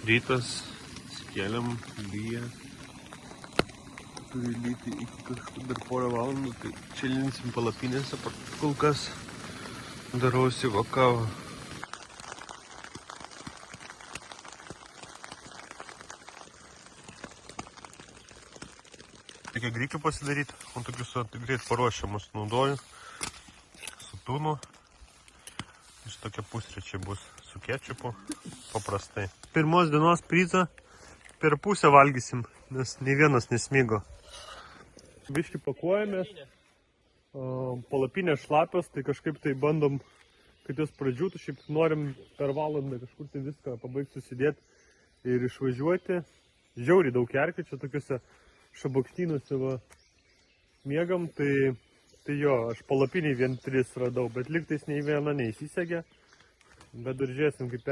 Rytas, skėliam, lyja. Turi lyti iki kažkur dar porą valandų, tai čilinsim palapinėse, kol kas darausi vakavą. Reikia grikių pasidaryti, man tokius greit paruošiamus naudoju, su tūnu. Iš tokie pusryčiai bus su kečupu, paprastai. Pirmos dienos prizą per pusę valgysim, nes nei vienas nesmigo. Biškį pakuojamės, palapinė šlapios, tai kažkaip tai bandom, kad jos pradžiūtų, šiaip norim per valandą kažkur tai viską pabaigti susidėti ir išvažiuoti. Žiauriai daug erkių, čia tokiuose šabakštynuose va miegam, tai jo, aš palapiniai vien 3 radau, bet lygtais nei viena neįsisegė, bet dar žiūrėsim kaip